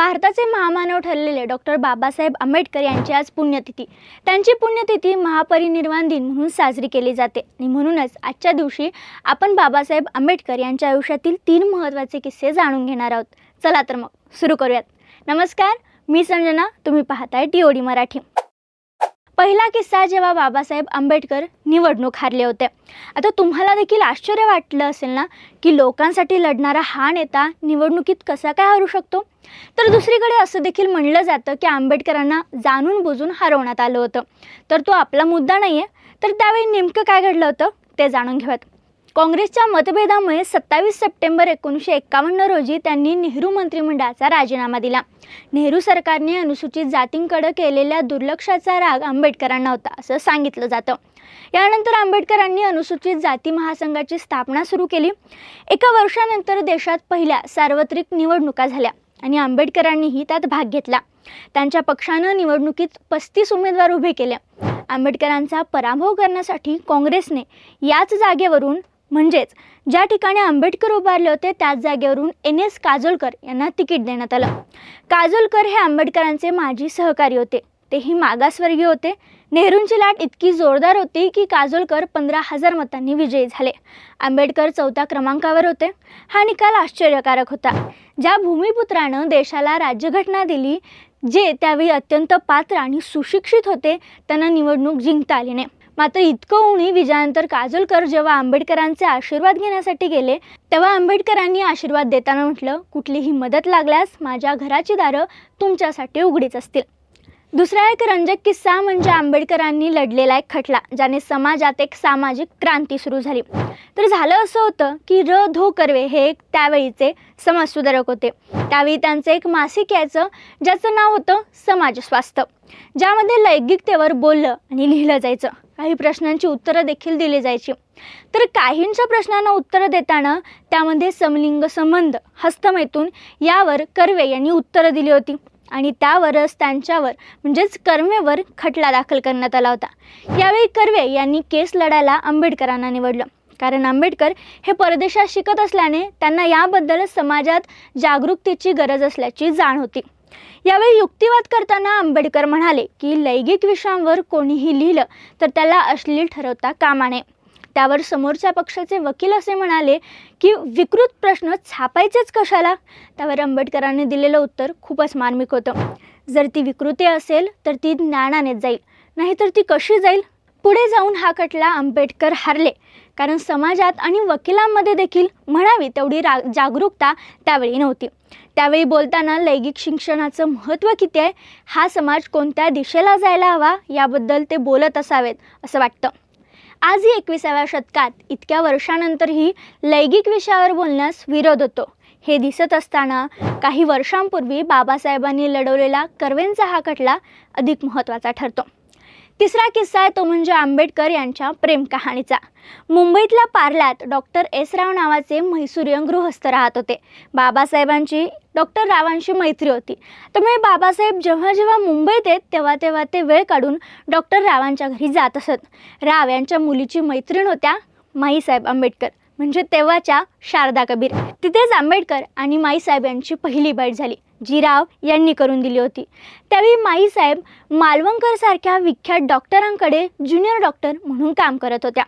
भारताचे महामानव ठरलेले डॉक्टर बाबासाहेब आंबेडकर यांची आज पुण्यतिथी। त्यांची पुण्यतिथी महापरिनिर्वाण दिन म्हणून साजरी केली जाते आणि म्हणूनच आजच्या दिवशी आपण बाबासाहेब आंबेडकर यांच्या आयुष्यातील 3 महत्त्वाचे किस्से जाणून घेणार आहोत। चला तर मग सुरू करूयात। नमस्कार, मी संजना, तुम्ही पाहताय टीओडी मराठी। पहिला किस्सा, जेव्हा बाबासाहेब आंबेडकर निवडणूक हारले होते। आता तुम्हाला देखील आश्चर्य वाटलं असेल ना की लोकांसाठी लढणारा हा नेता निवडणुकीत कसा काय हरू शकतो। तर दुसरीकडे असं देखील म्हणलं जातं की आंबेडकरांना जाणून बुजून हरवण्यात आलं होतं। तर तो आपला मुद्दा नाहीये, तर त्यावेळी नेमकं काय घडलं होतं ते जाणून घेऊयात। काँग्रेसच्या मतभेदामुळे 27 सप्टेंबर 1951 रोजी त्यांनी नेहरू मंत्रिमंडळाचा राजीनामा दिला। नेहरू सरकारने अनुसूचित जातींकडे केलेल्या दुर्लक्षाचा राग आंबेडकरांना होता असं सांगितलं जातं। यानंतर आंबेडकरांनी अनुसूचित जाती महासंघाची स्थापना सुरू केली। एका वर्षानंतर देशात पहिल्या सार्वत्रिक निवडणुका झाल्या आणि आंबेडकरांनीही त्यात भाग घेतला। त्यांच्या पक्षानं निवडणुकीत 35 उमेदवार उभे केले। आंबेडकरांचा पराभव करण्यासाठी काँग्रेसने याच जागेवरून, म्हणजेच ज्या ठिकाणी आंबेडकर उभारले होते त्याच जागेवरून NS काजोलकर यांना तिकीट देण्यात आलं। काजोलकर हे आंबेडकरांचे माजी सहकारी होते, तेही मागासवर्गीय होते। नेहरूंची लाट इतकी जोरदार होती की काजोलकर 15,000 मतांनी विजयी झाले। आंबेडकर 4थ्या क्रमांकावर होते। हा निकाल आश्चर्यकारक होता। ज्या भूमिपुत्रानं देशाला राज्यघटना दिली, जे त्यावेळी अत्यंत पात्र आणि सुशिक्षित होते, त्यांना निवडणूक जिंकता आली नाही। मात्र इतकं होऊनही विजयानंतर काजोलकर जेव्हा आंबेडकरांचे आशीर्वाद घेण्यासाठी गेले, तेव्हा आंबेडकरांनी आशीर्वाद देताना म्हटलं, कुठलीही मदत लागल्यास माझ्या घराची दारं तुमच्यासाठी उघडीच असतील। दुसरा एक रंजक किस्सा म्हणजे आंबेडकरांनी लढलेला एक खटला, ज्याने समाजात एक सामाजिक क्रांती सुरू झाली। तर झालं असं होतं की धो कर्वे हे एक त्यावेळीचे समाजसुधारक होते। त्यावेळी त्यांचं एक मासिक यायचं, ज्याचं नाव होतं समाज स्वास्थ्य, ज्यामध्ये लैंगिकतेवर बोललं आणि लिहिलं जायचं। काही प्रश्नांची उत्तरं देखील दिली जायची। तर काहींच्या प्रश्नांना उत्तरं देताना त्यामध्ये समलिंग संबंध, हस्तमैथून यावर कर्वे यांनी उत्तरं दिली होती आणि त्यावरच त्यांच्यावर म्हणजेच कर्वेवर खटला दाखल करण्यात आला होता। यावेळी कर्वे यांनी केस लढायला आंबेडकरांना निवडलं, कारण आंबेडकर हे परदेशात शिकत असल्याने त्यांना याबद्दल समाजात जागरूकतेची गरज असल्याची जाण होती। यावेळी युक्तिवाद करताना आंबेडकर म्हणाले की लैंगिक विषयांवर कोणीही लिहिलं तर त्याला अश्लील ठरवता कामा नये। त्यावर समोरच्या पक्षाचे वकील असे म्हणाले की विकृत प्रश्न छापायचेच कशाला। त्यावर आंबेडकरांनी दिलेलं उत्तर खूपच मार्मिक होतं। जर ती विकृती असेल तर ती ज्ञानानेच जाईल, नाहीतर ती कशी जाईल। पुढे जाऊन हा खटला आंबेडकर हारले, कारण समाजात आणि वकिलांमध्ये देखील म्हणावी तेवढी जागरूकता त्यावेळी नव्हती। त्यावेळी बोलताना लैंगिक शिक्षणाचं महत्त्व किती आहे, हा समाज कोणत्या दिशेला जायला हवा याबद्दल ते बोलत असावेत असं वाटतं। आजही 21व्या शतकात इतक्या वर्षानंतरही लैंगिक विषयावर बोलण्यास विरोध होतो। हे दिसत असताना काही वर्षांपूर्वी बाबासाहेबांनी लढवलेला कर्वेंचा हा खटला अधिक महत्त्वाचा ठरतो। तिसरा किस्सा आहे तो म्हणजे आंबेडकर यांच्या प्रेम कहाणीचा। मुंबईतल्या पार्ल्यात डॉक्टर S राव नावाचे म्हैसूरीयन गृहस्थ राहत होते। बाबासाहेबांची डॉक्टर रावांशी मैत्री होती, त्यामुळे बाबासाहेब जेव्हा जेव्हा मुंबईत येत तेव्हा ते वेळ काढून डॉक्टर रावांच्या घरी जात असत। राव यांच्या मुलीची मैत्रीण होत्या माईसाहेब आंबेडकर, म्हणजे तेव्हाच्या शारदा कबीर। तिथेच आंबेडकर आणि माईसाहेब यांची पहिली भेट झाली, जी राव यांनी करून दिली होती। त्यावेळी माईसाहेब मालवणकर सारख्या विख्यात डॉक्टरांकडे ज्युनियर डॉक्टर म्हणून काम करत होत्या।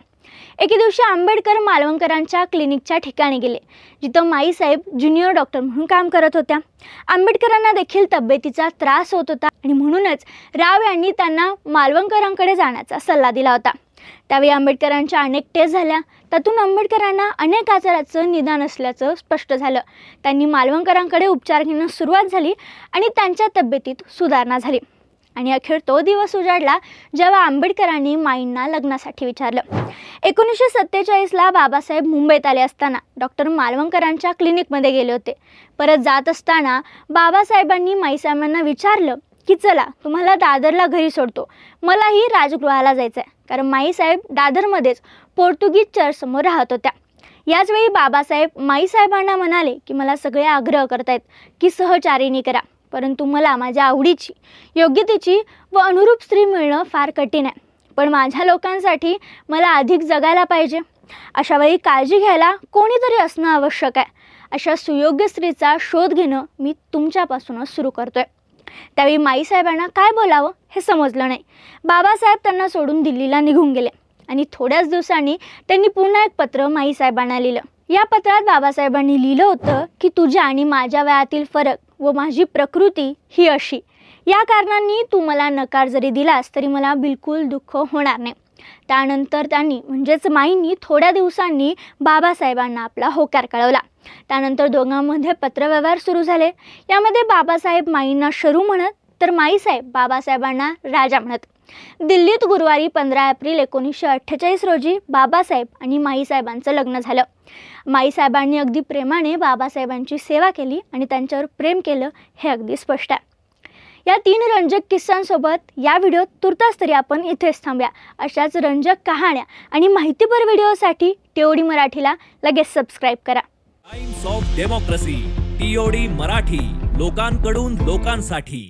एके दिवशी आंबेडकर मालवणकरांच्या क्लिनिकच्या ठिकाणी गेले, जिथं माईसाहेब ज्युनियर डॉक्टर म्हणून काम करत होत्या। आंबेडकरांना देखील तब्येतीचा त्रास होत होता आणि म्हणूनच राव यांनी त्यांना मालवणकरांकडे जाण्याचा सल्ला दिला होता। त्यावेळी आंबेडकरांच्या अनेक टेस्ट झाल्या, त्यातून आंबेडकरांना अनेक आजाराचं निदान असल्याचं स्पष्ट झालं। त्यांनी मालवणकरांकडे उपचार घेण्यास सुरुवात झाली आणि त्यांच्या तब्येतीत सुधारणा झाली। आणि अखेर तो दिवस उजाडला जेव्हा आंबेडकरांनी माईंना लग्नासाठी विचारलं। 1947ला बाबासाहेब मुंबईत आले असताना डॉक्टर मालवणकरांच्या क्लिनिकमध्ये गेले होते। परत जात असताना बाबासाहेबांनी माईसाहेबांना विचारलं की चला तुम्हाला दादरला घरी सोडतो, मलाही राजगृहाला जायचं आहे, कारण माईसाहेब दादरमध्येच पोर्तुगीज चर्चसमोर राहत होत्या। याचवेळी बाबासाहेब माईसाहेबांना म्हणाले की मला सगळे आग्रह करतायत की सहचारिणी करा, परंतु मला माझ्या आवडीची, योग्यतेची व अनुरूप स्त्री मिळणं फार कठीण आहे, पण माझ्या लोकांसाठी मला अधिक जगायला पाहिजे। अशा वेळी काळजी घ्यायला कोणीतरी असणं आवश्यक आहे। अशा सुयोग्य स्त्रीचा शोध घेणं मी तुमच्यापासूनच सुरू करतोय. त्यावेळी माईसाहेबांना काय बोलावं हे समजलं नाही. बाबासाहेब त्यांना सोडून दिल्लीला निघून गेले आणि थोड्याच दिवसांनी त्यांनी पुन्हा एक पत्र माईसाहेबांना लिहिलं. या पत्रात बाबासाहेबांनी लिहिलं होतं की तुझ्या आणि माझ्या वयातील फरक व माझी प्रकृती ही अशी, या कारणांनी तू मला नकार जरी दिलास तरी मला बिलकुल दुःख होणार नाही. त्यानंतर त्यांनी म्हणजेच माईंनी थोड्या दिवसांनी बाबासाहेबांना आपला होकार कळवला. त्यानंतर दोघांमध्ये पत्रव्यवहार सुरू झाले. यामध्ये बाबासाहेब माईंना शरू म्हणत तर माईसाहेब बाबासाहेबांना राजा म्हणत. दिल्लीत गुरुवारी 15 एप्रिल 1948 रोजी बाबासाहेब आणि माईसाहेबांचं लग्न झालं. माईसाहेबांनी अगदी प्रेमाने बाबासाहेबांची सेवा केली आणि त्यांच्यावर प्रेम केलं हे अगदी स्पष्ट आहे. या 3 रंजक किस्सांसोबत या व्हिडिओत तुर्तास तरी आपण इथेच थांबूया. अशाच रंजक कहाण्या आणि माहितीपर व्हिडिओसाठी टीओडी मराठीला लगेच सबस्क्राईब करा. Times of democracy, TOD Marathi, लोकांकडून लोकांसाठी.